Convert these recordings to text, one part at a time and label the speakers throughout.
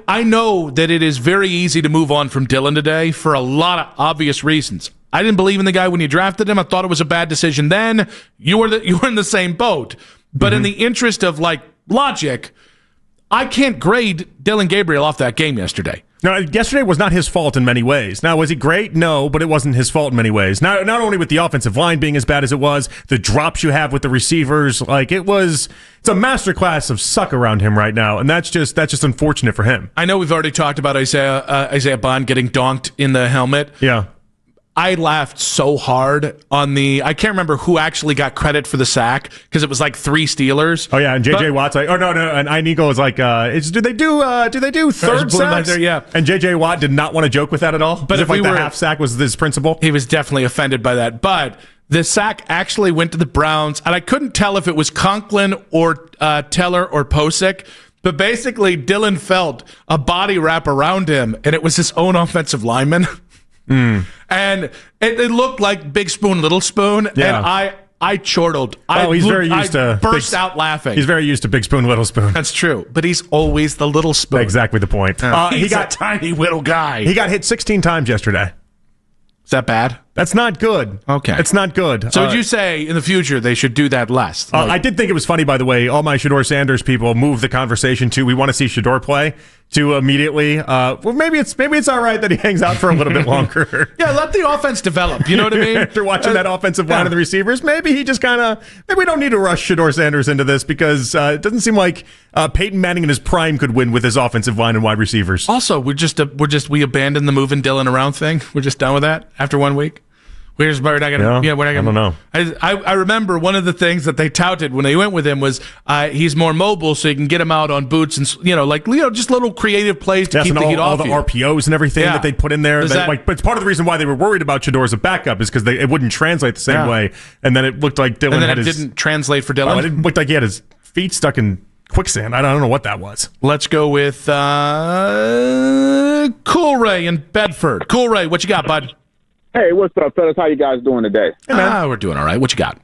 Speaker 1: I know that it is very easy to move on from Dillon today for a lot of obvious reasons. I didn't believe in the guy when you drafted him. I thought it was a bad decision then. You were in the same boat. But in the interest of logic, I can't grade Dillon Gabriel off that game yesterday.
Speaker 2: No, yesterday was not his fault in many ways. Now, was he great? No, but it wasn't his fault in many ways. Not only with the offensive line being as bad as it was, the drops you have with the receivers, it's a masterclass of suck around him right now, and that's just unfortunate for him.
Speaker 1: I know we've already talked about Isaiah Bond getting donked in the helmet.
Speaker 2: Yeah.
Speaker 1: I laughed so hard on I can't remember who actually got credit for the sack because it was 3 Steelers.
Speaker 2: Oh yeah, and JJ Watt's and Inigo is do they do third sacks?
Speaker 1: There, yeah.
Speaker 2: And JJ Watt did not want to joke with that at all. But if the half sack was his principle,
Speaker 1: he was definitely offended by that. But the sack actually went to the Browns, and I couldn't tell if it was Conklin or Teller or Posick. But basically, Dillon felt a body wrap around him, and it was his own offensive lineman. And it looked like Big Spoon, Little Spoon,
Speaker 2: yeah.
Speaker 1: and I chortled.
Speaker 2: I
Speaker 1: burst out laughing.
Speaker 2: He's very used to Big Spoon, Little Spoon.
Speaker 1: That's true, but he's always the little spoon.
Speaker 2: Exactly the point.
Speaker 1: He's a tiny little guy.
Speaker 2: He got hit 16 times yesterday.
Speaker 1: Is that bad?
Speaker 2: That's not good.
Speaker 1: Okay.
Speaker 2: It's not good.
Speaker 1: So would you say in the future they should do that less?
Speaker 2: I did think it was funny, by the way, all my Shedeur Sanders people moved the conversation to we want to see Shedeur play to immediately. Maybe it's all right that he hangs out for a little bit longer.
Speaker 1: Yeah, let the offense develop. You know what I mean?
Speaker 2: After watching that offensive line of the receivers, maybe he just maybe we don't need to rush Shedeur Sanders into this because it doesn't seem like Peyton Manning in his prime could win with his offensive line and wide receivers.
Speaker 1: Also, we abandoned the moving Dillon around thing. We're just done with that after 1 week. We're not gonna. Yeah, we're not gonna.
Speaker 2: I don't know.
Speaker 1: I remember one of the things that they touted when they went with him was he's more mobile, so you can get him out on boots and just little creative plays to keep the heat off
Speaker 2: all the RPOs and everything that they put in there. But it's part of the reason why they were worried about Shedeur as a backup is because it wouldn't translate the same way, and then it looked like Dillon
Speaker 1: didn't translate for Dillon.
Speaker 2: It looked like he had his feet stuck in quicksand. I don't know what that was.
Speaker 1: Let's go with Cool Ray in Bedford. Cool Ray, what you got, bud?
Speaker 3: Hey, what's up, fellas? How you guys doing today?
Speaker 1: We're doing all right. What you got?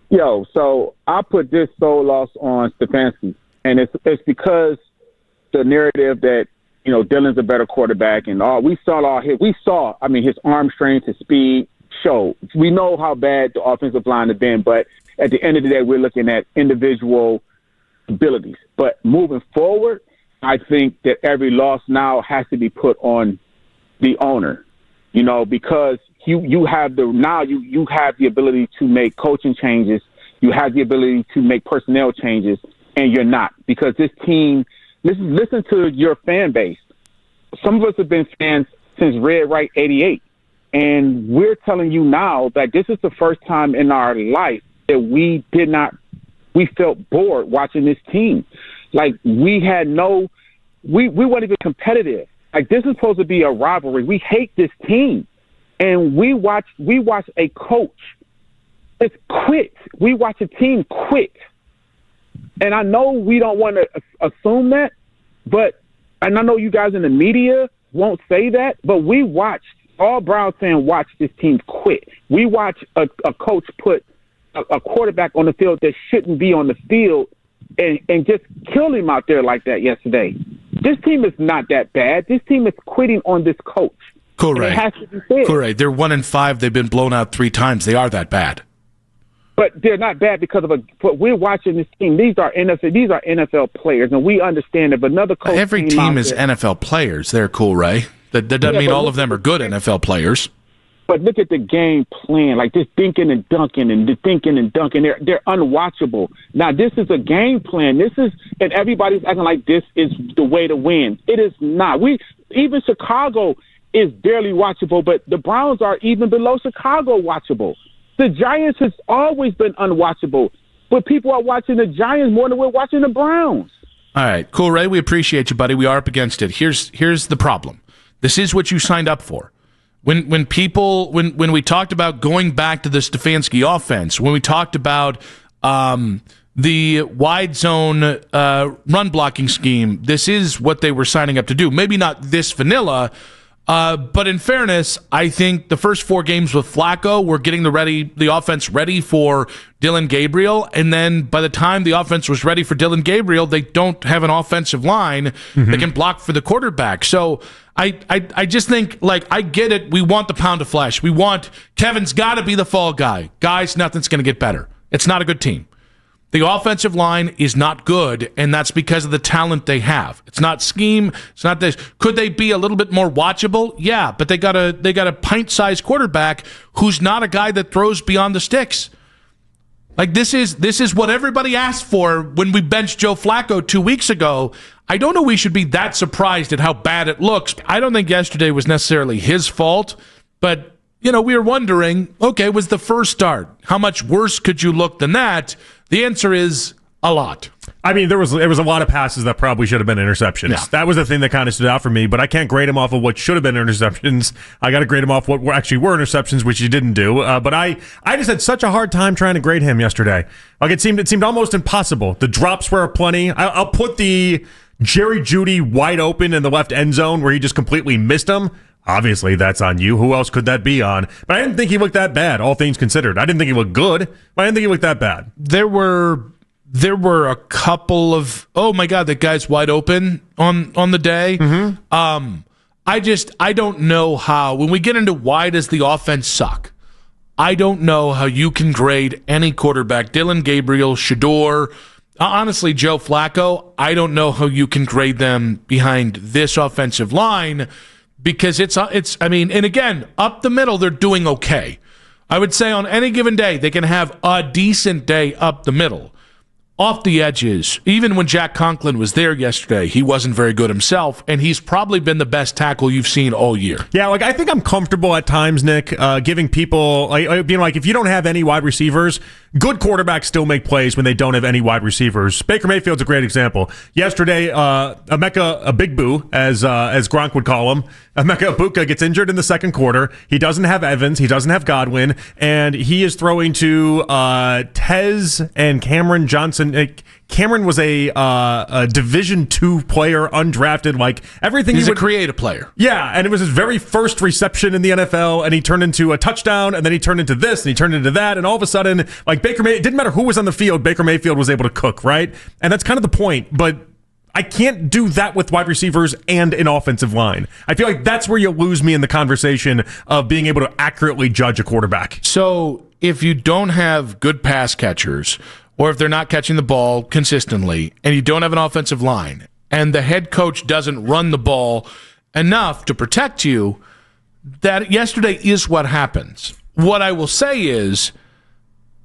Speaker 3: Yo, so I put this soul loss on Stefanski, and it's because the narrative that Dillon's a better quarterback, and his arm strength, his speed showed. We know how bad the offensive line has been, but at the end of the day, we're looking at individual abilities. But moving forward, I think that every loss now has to be put on the owner. Because you have the ability to make coaching changes, you have the ability to make personnel changes, and you're not, because this team. Listen to your fan base. Some of us have been fans since Red Right '88, and we're telling you now that this is the first time in our life that we felt bored watching this team. We weren't even competitive. This is supposed to be a rivalry. We hate this team. And we watch a coach just quit. We watch a team quit. And I know we don't want to assume that, and I know you guys in the media won't say that, but all Browns fans watch this team quit. We watch a coach put a quarterback on the field that shouldn't be on the field and just kill him out there like that yesterday. This team is not that bad. This team is quitting on this coach.
Speaker 1: Correct.
Speaker 3: It has to be said.
Speaker 1: Correct. They're 1-5. They've been blown out 3 times. They are that bad.
Speaker 3: But they're not bad because but we're watching this team. These are NFL players, and we understand it. But another coach.
Speaker 1: Every team is NFL players. They're Cool Ray. That doesn't mean all of them are good NFL players.
Speaker 3: But look at the game plan, just thinking and dunking and thinking and dunking. They're unwatchable. Now, this is a game plan. And everybody's acting like this is the way to win. It is not. Even Chicago is barely watchable, but the Browns are even below Chicago watchable. The Giants has always been unwatchable, but people are watching the Giants more than we're watching the Browns.
Speaker 1: All right, Cool Ray, we appreciate you, buddy. We are up against it. Here's the problem. This is what you signed up for. When we talked about going back to the Stefanski offense, when we talked about the wide zone run blocking scheme, this is what they were signing up to do. Maybe not this vanilla, But in fairness, I think the first 4 games with Flacco were getting the offense ready for Dillon Gabriel, and then by the time the offense was ready for Dillon Gabriel, they don't have an offensive line that can block for the quarterback. So I just think, like, I get it. We want the pound of flesh. We want Kevin's got to be the fall guy. Guys, nothing's going to get better. It's not a good team. The offensive line is not good, and that's because of the talent they have. It's not scheme. It's not this. Could they be a little bit more watchable? Yeah, but they got a pint-sized quarterback who's not a guy that throws beyond the sticks. Like, this is what everybody asked for when we benched Joe Flacco 2 weeks ago. I don't know we should be that surprised at how bad it looks. I don't think yesterday was necessarily his fault, but we were wondering, okay, was the first start. How much worse could you look than that? The answer is a lot.
Speaker 2: I mean, there was a lot of passes that probably should have been interceptions. Yeah. That was the thing that kind of stood out for me, but I can't grade him off of what should have been interceptions. I got to grade him off what actually were interceptions, which he didn't do. But I just had such a hard time trying to grade him yesterday. Like, it seemed almost impossible. The drops were plenty. I'll put the Jerry Jeudy wide open in the left end zone where he just completely missed him. Obviously, that's on you. Who else could that be on? But I didn't think he looked that bad, all things considered. I didn't think he looked good, but I didn't think he looked that bad.
Speaker 1: There were a couple of, oh my God, that guy's wide open on the day. Mm-hmm. I don't know how, when we get into why does the offense suck, I don't know how you can grade any quarterback, Dillon Gabriel, Shedeur, honestly, Joe Flacco, I don't know how you can grade them behind this offensive line. Because and again, up the middle, they're doing okay. I would say on any given day, they can have a decent day up the middle. Off the edges, even when Jack Conklin was there yesterday, he wasn't very good himself, and he's probably been the best tackle you've seen all year.
Speaker 2: Yeah, I think I'm comfortable at times, Nick, giving people, being like, if you don't have any wide receivers, good quarterbacks still make plays when they don't have any wide receivers. Baker Mayfield's a great example. Yesterday, a Big Boo, as Gronk would call him, Emeka Egbuka gets injured in the second quarter. He doesn't have Evans. He doesn't have Godwin. And he is throwing to Tez and Cameron Johnson. Cameron was a Division II player, undrafted, like everything.
Speaker 1: He's a creative player.
Speaker 2: Yeah, and it was his very first reception in the NFL, and he turned into a touchdown, and then he turned into this, and he turned into that, and all of a sudden, like it didn't matter who was on the field, Baker Mayfield was able to cook, right? And that's kind of the point, but I can't do that with wide receivers and an offensive line. I feel like that's where you lose me in the conversation of being able to accurately judge a quarterback.
Speaker 1: So if you don't have good pass catchers, or if they're not catching the ball consistently, and you don't have an offensive line, and the head coach doesn't run the ball enough to protect you, that yesterday is what happens. What I will say is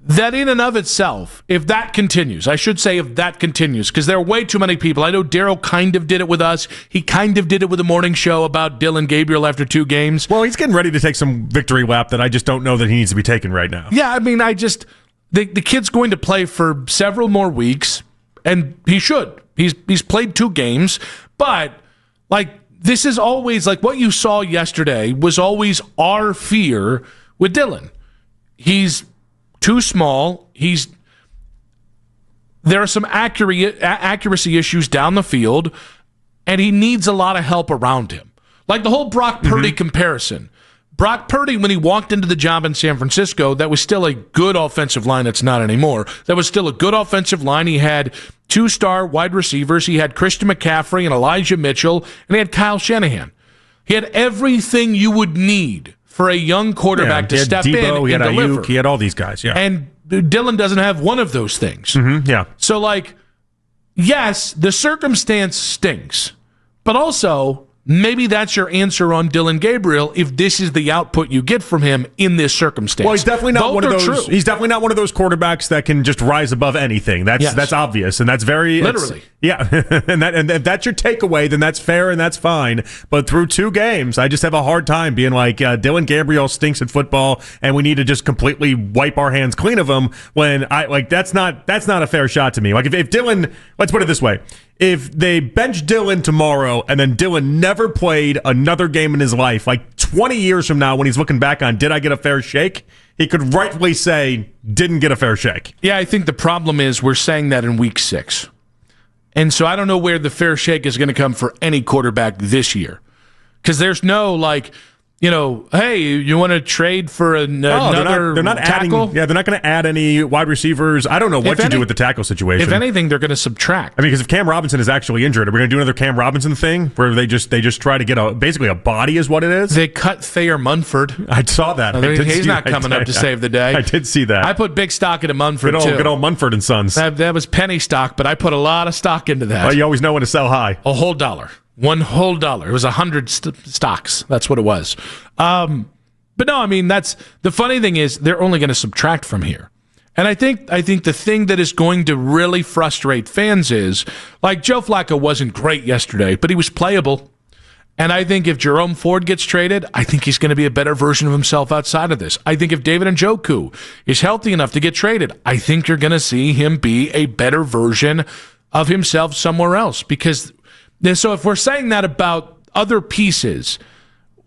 Speaker 1: that in and of itself, if that continues, I should say if that continues, because there are way too many people. I know Daryl kind of did it with us. He kind of did it with the morning show about Dillon Gabriel after 2 games.
Speaker 2: Well, he's getting ready to take some victory lap that I just don't know that he needs to be taking right now.
Speaker 1: Yeah, I mean, the kid's going to play for several more weeks, and he should. He's played 2 games, but like this is always like what you saw yesterday was always our fear with Dillon. He's too small. There are some accuracy issues down the field, and he needs a lot of help around him. Like the whole Brock Purdy comparison. Brock Purdy, when he walked into the job in San Francisco, that was still a good offensive line. That's not anymore. That was still a good offensive line. He had 2-star wide receivers. He had Christian McCaffrey and Elijah Mitchell, and he had Kyle Shanahan. He had everything you would need for a young quarterback to step
Speaker 2: Debo,
Speaker 1: in
Speaker 2: he had
Speaker 1: and deliver.
Speaker 2: Ayuk, he had all these guys, yeah.
Speaker 1: And Dillon doesn't have one of those things.
Speaker 2: Yeah.
Speaker 1: So, like, yes, the circumstance stinks, but also maybe that's your answer on Dillon Gabriel if this is the output you get from him in this circumstance.
Speaker 2: Well, he's definitely not one of those.
Speaker 1: True.
Speaker 2: He's definitely not one of those quarterbacks that can just rise above anything. That's obvious, and that's very
Speaker 1: literally.
Speaker 2: Yeah, and if that's your takeaway, then that's fair and that's fine. But through 2 games, I just have a hard time being like Dillon Gabriel stinks at football, and we need to just completely wipe our hands clean of him. When that's not a fair shot to me. Like if Dillon, let's put it this way. If they bench Dillon tomorrow and then Dillon never played another game in his life, like 20 years from now when he's looking back on, did I get a fair shake? He could rightfully say, didn't get a fair shake.
Speaker 1: Yeah, I think the problem is we're saying that in week 6. And so I don't know where the fair shake is going to come for any quarterback this year. Because there's no, hey, you want to trade for another
Speaker 2: they're not
Speaker 1: tackle?
Speaker 2: They're not going to add any wide receivers. I don't know what to do with the tackle situation.
Speaker 1: If anything, they're going to subtract.
Speaker 2: I mean, because if Cam Robinson is actually injured, are we going to do another Cam Robinson thing where they just try to get basically a body is what it is?
Speaker 1: They cut Thayer Munford.
Speaker 2: I saw that.
Speaker 1: He's not coming up to save the day.
Speaker 2: I did see that.
Speaker 1: I put big stock into Munford, too.
Speaker 2: Good old Munford and Sons.
Speaker 1: That was penny stock, but I put a lot of stock into that.
Speaker 2: Well, you always know when to sell high.
Speaker 1: A whole dollar. One whole dollar. It was 100 stocks. That's what it was. But no, I mean, that's the funny thing is they're only going to subtract from here. And I think the thing that is going to really frustrate fans is, like, Joe Flacco wasn't great yesterday, but he was playable. And I think if Jerome Ford gets traded, I think he's going to be a better version of himself outside of this. I think if David Njoku is healthy enough to get traded, I think you're going to see him be a better version of himself somewhere else. So if we're saying that about other pieces,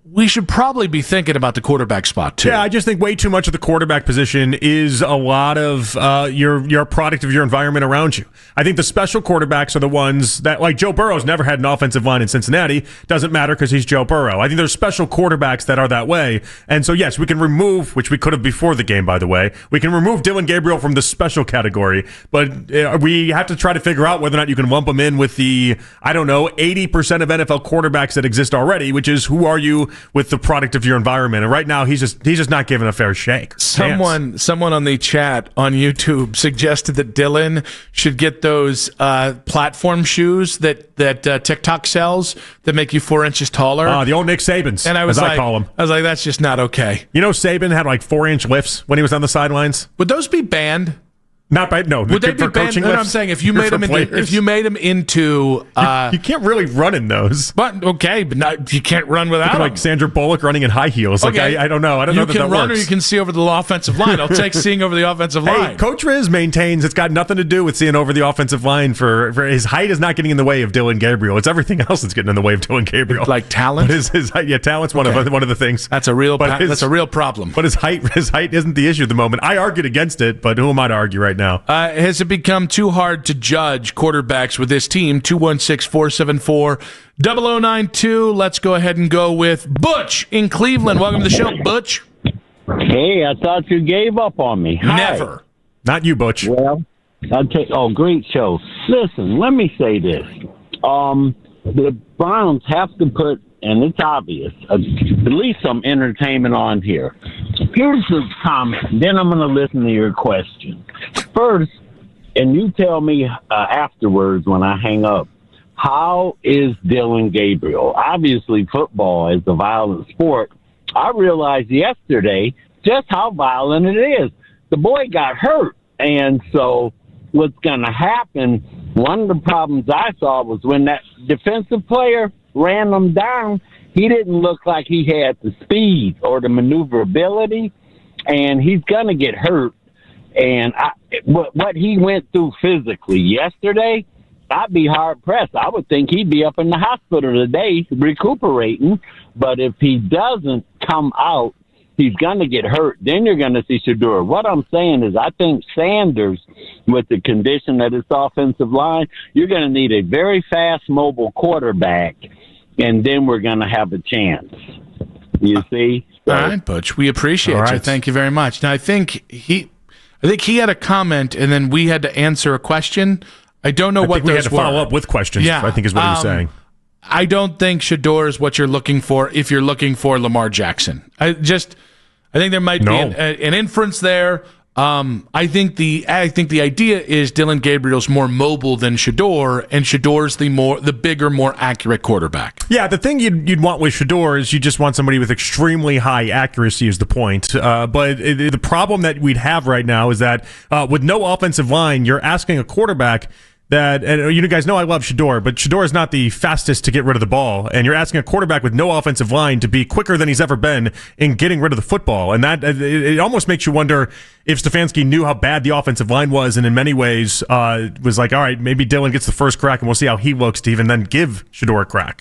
Speaker 1: we should probably be thinking about the quarterback spot, too.
Speaker 2: Yeah, I just think way too much of the quarterback position is a lot of your a product of your environment around you. I think the special quarterbacks are the ones that, like Joe Burrow's never had an offensive line in Cincinnati. Doesn't matter because he's Joe Burrow. I think there's special quarterbacks that are that way. And so, yes, we can remove, which we could have before the game, by the way, we can remove Dillon Gabriel from the special category. But we have to try to figure out whether or not you can lump him in with the, 80% of NFL quarterbacks that exist already, which is who are you with the product of your environment. And right now, he's just not given a fair shake.
Speaker 1: Someone on the chat on YouTube suggested that Dillon should get those platform shoes that TikTok sells that make you 4 inches taller.
Speaker 2: The old Nick Sabans,
Speaker 1: and
Speaker 2: I call them.
Speaker 1: I was like, that's just not okay.
Speaker 2: You know, Saban had like 4-inch lifts when he was on the sidelines.
Speaker 1: Would those be banned?
Speaker 2: Not by no.
Speaker 1: Would they be banned? No, I'm saying if you made them into,
Speaker 2: you can't really run in those.
Speaker 1: But you can't run without them.
Speaker 2: Like Sandra Bullock running in high heels.
Speaker 1: Okay.
Speaker 2: Like I don't know. I don't know that
Speaker 1: You can run
Speaker 2: works.
Speaker 1: or you can see over the offensive line. I'll take seeing over the offensive line.
Speaker 2: Hey, Coach Riz maintains it's got nothing to do with seeing over the offensive line. For his height is not getting in the way of Dillon Gabriel. It's everything else that's getting in the way of Dillon Gabriel.
Speaker 1: Like talent.
Speaker 2: But his height, talent's one of the things.
Speaker 1: That's a real problem.
Speaker 2: But his height isn't the issue at the moment. I argued against it, but who am I to argue right now?
Speaker 1: Has it become too hard to judge quarterbacks with this team? 216-474-0092. Let's go ahead and go with Butch in Cleveland. Welcome to the show, Butch.
Speaker 4: Hey, I thought you gave up on me. Hi.
Speaker 1: Never.
Speaker 2: Not you, Butch.
Speaker 4: Well, great show. Listen, let me say this. The Browns have to put, and it's obvious, at least some entertainment on here. Here's the comment, then I'm going to listen to your question. First, and you tell me afterwards when I hang up, how is Dillon Gabriel? Obviously, football is a violent sport. I realized yesterday just how violent it is. The boy got hurt, and so what's going to happen, one of the problems I saw was when that defensive player ran him down, he didn't look like he had the speed or the maneuverability, and he's going to get hurt. And what he went through physically yesterday, I'd be hard-pressed. I would think he'd be up in the hospital today recuperating. But if he doesn't come out, he's going to get hurt. Then you're going to see Shedeur. What I'm saying is I think Sanders, with the condition of his offensive line, you're going to need a very fast, mobile quarterback, and then we're going to have a chance. You see?
Speaker 1: All right, Butch. We appreciate you. Thank you very much. Now, I think he had a comment, and then we had to answer a question. I don't know what those were.
Speaker 2: We had to follow up with questions, I think is what he was saying.
Speaker 1: I don't think Shedeur is what you're looking for if you're looking for Lamar Jackson. I think there might be an inference there. I think the idea is Dillon Gabriel's more mobile than Shedeur, and Shedeur's the bigger, more accurate quarterback.
Speaker 2: Yeah, the thing you'd want with Shedeur is you just want somebody with extremely high accuracy is the point. But the problem that we'd have right now is that with no offensive line, you're asking a quarterback that, and you guys know I love Shedeur, but Shedeur is not the fastest to get rid of the ball, and you're asking a quarterback with no offensive line to be quicker than he's ever been in getting rid of the football, and that it almost makes you wonder if Stefanski knew how bad the offensive line was, and in many ways was like, all right, maybe Dillon gets the first crack, and we'll see how he looks to even then give Shedeur a crack.